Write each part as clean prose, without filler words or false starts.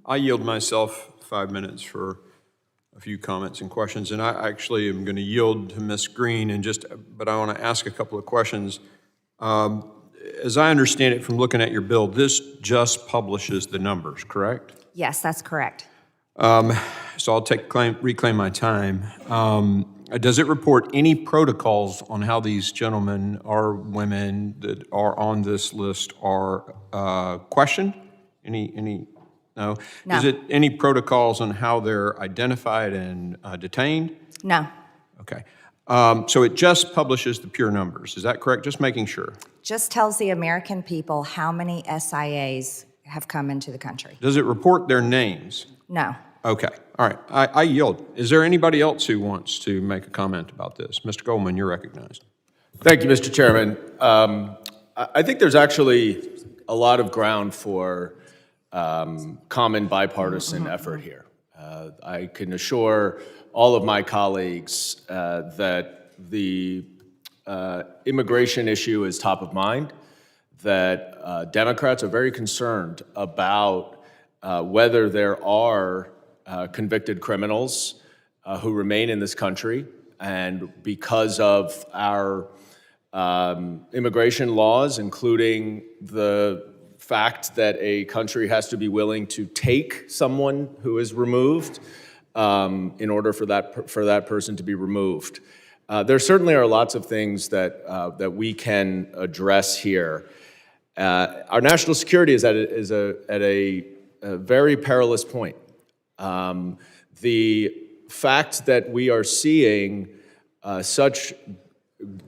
I yield myself 5 minutes for a few comments and questions, and I actually am going to yield to Ms. Greene but I want to ask a couple of questions. As I understand it from looking at your bill, this just publishes the numbers, correct? Yes, that's correct. So I'll reclaim my time. Does it report any protocols on how these gentlemen or women that are on this list are questioned? No? No. Is it any protocols on how they're identified and detained? No. Okay. So it just publishes the pure numbers, is that correct? Just making sure. Just tells the American people how many SIAs have come into the country. Does it report their names? No. Okay, all right, I yield. Is there anybody else who wants to make a comment about this? Mr. Goldman, you're recognized. Thank you, Mr. Chairman. I think there's actually a lot of ground for common bipartisan effort here. I can assure all of my colleagues that the immigration issue is top of mind, that Democrats are very concerned about whether there are convicted criminals who remain in this country, and because of our immigration laws, including the fact that a country has to be willing to take someone who is removed in order for that person to be removed. There certainly are lots of things that we can address here. Our national security is at a very perilous point. The fact that we are seeing such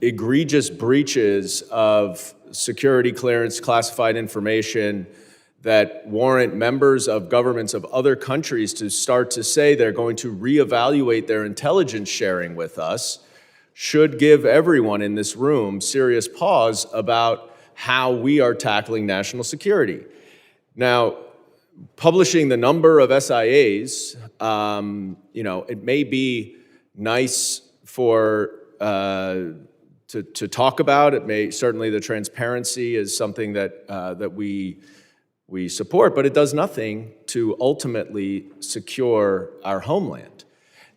egregious breaches of security clearance, classified information that warrant members of governments of other countries to start to say they're going to reevaluate their intelligence sharing with us should give everyone in this room serious pause about how we are tackling national security. Now, publishing the number of SIAs, it may be nice to talk about. It may certainly, the transparency is something that we support, but it does nothing to ultimately secure our homeland.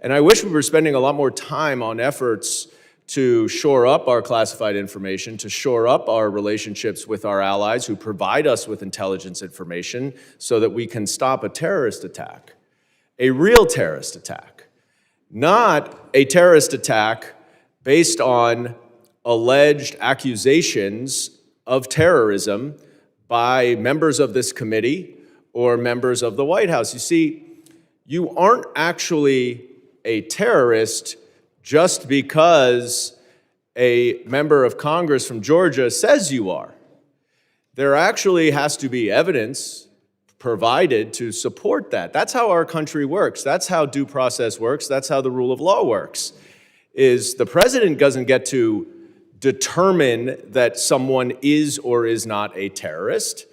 And I wish we were spending a lot more time on efforts to shore up our classified information, to shore up our relationships with our allies who provide us with intelligence information so that we can stop a terrorist attack, a real terrorist attack, not a terrorist attack based on alleged accusations of terrorism by members of this committee or members of the White House. You see, you aren't actually a terrorist just because a member of Congress from Georgia says you are. There actually has to be evidence provided to support that. That's how our country works. That's how due process works. That's how the rule of law works. Is the president doesn't get to determine that someone is or is not a terrorist.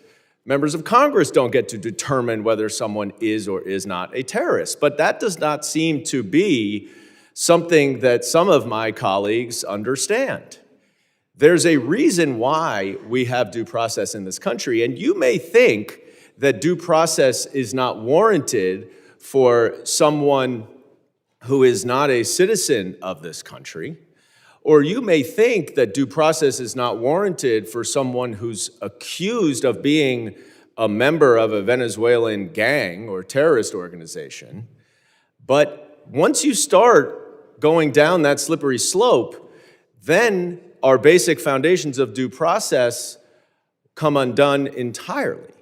Members of Congress don't get to determine whether someone is or is not a terrorist. But that does not seem to be something that some of my colleagues understand. There's a reason why we have due process in this country, and you may think that due process is not warranted for someone who is not a citizen of this country, or you may think that due process is not warranted for someone who's accused of being a member of a Venezuelan gang or terrorist organization. But once you start going down that slippery slope, then our basic foundations of due process come undone entirely.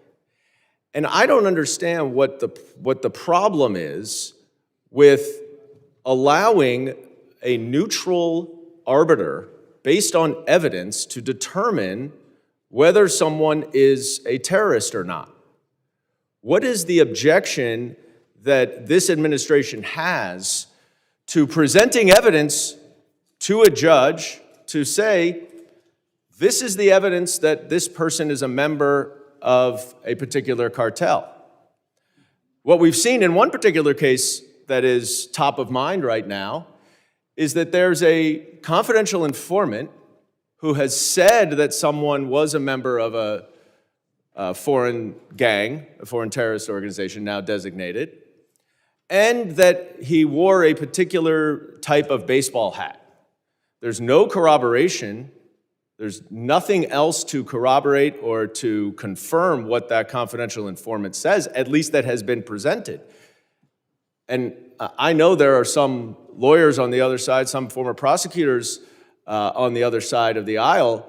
And I don't understand what the problem is with allowing a neutral arbiter based on evidence to determine whether someone is a terrorist or not. What is the objection that this administration has to presenting evidence to a judge to say, this is the evidence that this person is a member of a particular cartel? What we've seen in one particular case that is top of mind right now is that there's a confidential informant who has said that someone was a member of foreign gang, a foreign terrorist organization now designated, and that he wore a particular type of baseball hat. There's no corroboration. There's nothing else to corroborate or to confirm what that confidential informant says, at least that has been presented. And I know there are some lawyers on the other side, some former prosecutors on the other side of the aisle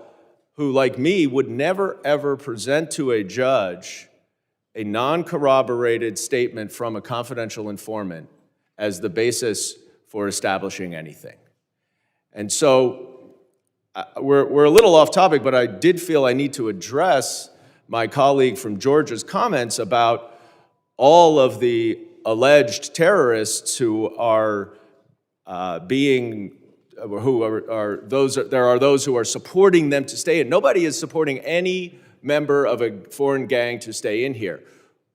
who, like me, would never, ever present to a judge a non-corroborated statement from a confidential informant as the basis for establishing anything. And so we're a little off topic, but I did feel I need to address my colleague from Georgia's comments about all of the alleged terrorists who are there are those who are supporting them to stay in. Nobody is supporting any member of a foreign gang to stay in here.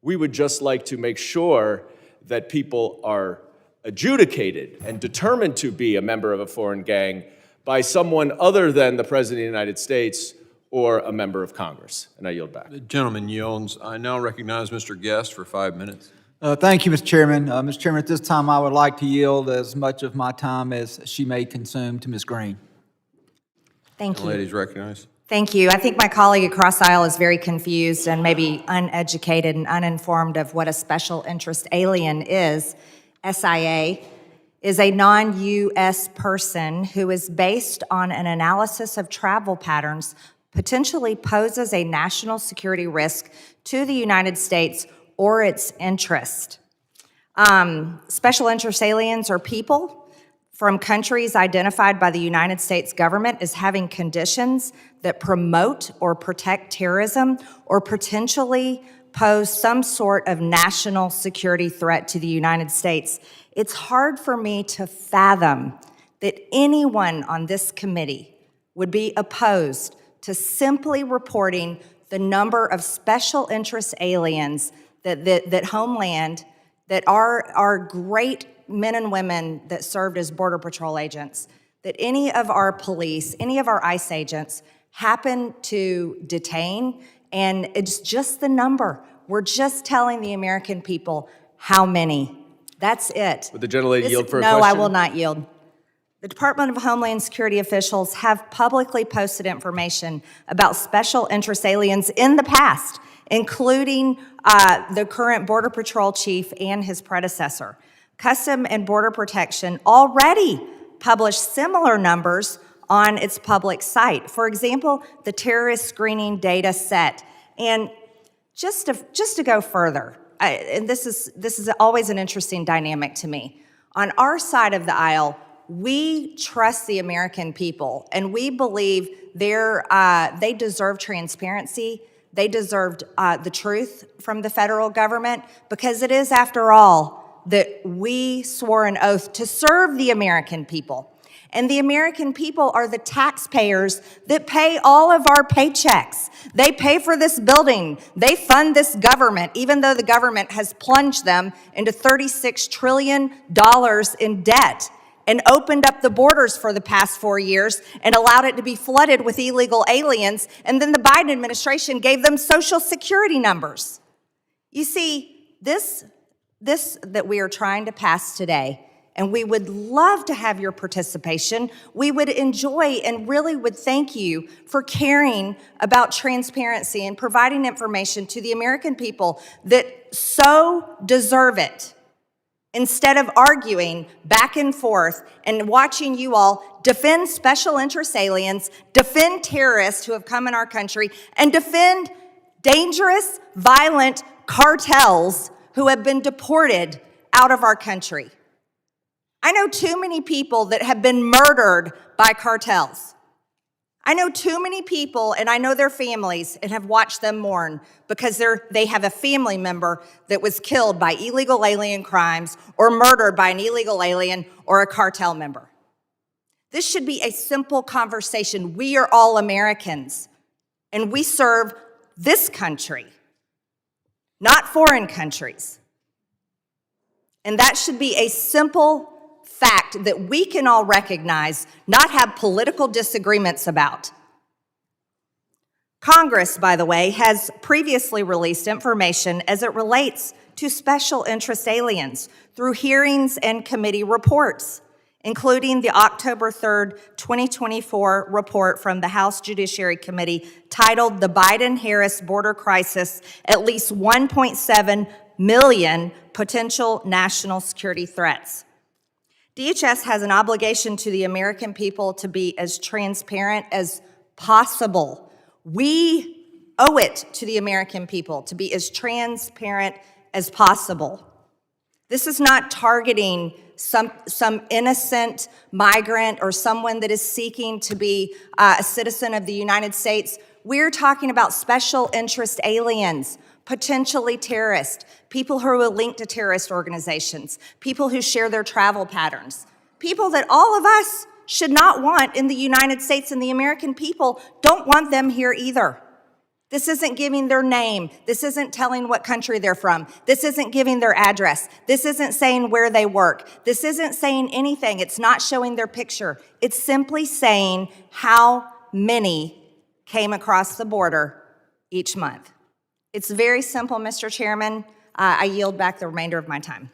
We would just like to make sure that people are adjudicated and determined to be a member of a foreign gang by someone other than the President of the United States or a member of Congress. And I yield back. The gentleman yields. I now recognize Mr. Guest for 5 minutes. Thank you, Mr. Chairman. Mr. Chairman, at this time, I would like to yield as much of my time as she may consume to Ms. Greene. Thank you. Ladies recognized. Thank you. I think my colleague across the aisle is very confused and maybe uneducated and uninformed of what a special interest alien is. SIA is a non-U.S. person who is based on an analysis of travel patterns, potentially poses a national security risk to the United States or its interest. Special interest aliens are people from countries identified by the United States government as having conditions that promote or protect terrorism or potentially pose some sort of national security threat to the United States. It's hard for me to fathom that anyone on this committee would be opposed to simply reporting the number of special interest aliens that Homeland, that are great men and women that served as Border Patrol agents, that any of our police, any of our ICE agents happen to detain, and it's just the number. We're just telling the American people how many. That's it. Would the gentlelady yield for a question? No, I will not yield. The Department of Homeland Security officials have publicly posted information about special interest aliens in the past, including the current Border Patrol chief and his predecessor. Custom and Border Protection already published similar numbers on its public site. For example, the terrorist screening data set. And just to go further, and this is always an interesting dynamic to me. On our side of the aisle, we trust the American people, and we believe they deserve transparency. They deserved the truth from the federal government, because it is, after all, that we swore an oath to serve the American people. And the American people are the taxpayers that pay all of our paychecks. They pay for this building. They fund this government, even though the government has plunged them into $36 trillion in debt and opened up the borders for the past 4 years and allowed it to be flooded with illegal aliens. And then the Biden administration gave them Social Security numbers. You see, this that we are trying to pass today, and we would love to have your participation. We would enjoy and really would thank you for caring about transparency and providing information to the American people that so deserve it, instead of arguing back and forth and watching you all defend special interest aliens, defend terrorists who have come in our country, and defend dangerous, violent cartels who have been deported out of our country. I know too many people that have been murdered by cartels. I know too many people, and I know their families, and have watched them mourn because they have a family member that was killed by illegal alien crimes or murdered by an illegal alien or a cartel member. This should be a simple conversation. We are all Americans, and we serve this country, not foreign countries. And that should be a simple fact that we can all recognize, not have political disagreements about. Congress, by the way, has previously released information as it relates to special interest aliens through hearings and committee reports, including the October 3rd, 2024 report from the House Judiciary Committee titled The Biden-Harris Border Crisis, at least 1.7 million potential national security threats. DHS has an obligation to the American people to be as transparent as possible. We owe it to the American people to be as transparent as possible. This is not targeting some innocent migrant or someone that is seeking to be a citizen of the United States. We're talking about special interest aliens, potentially terrorists, people who are linked to terrorist organizations, people who share their travel patterns, people that all of us should not want in the United States, and the American people don't want them here either. This isn't giving their name. This isn't telling what country they're from. This isn't giving their address. This isn't saying where they work. This isn't saying anything. It's not showing their picture. It's simply saying how many came across the border each month. It's very simple, Mr. Chairman. I yield back the remainder of my time.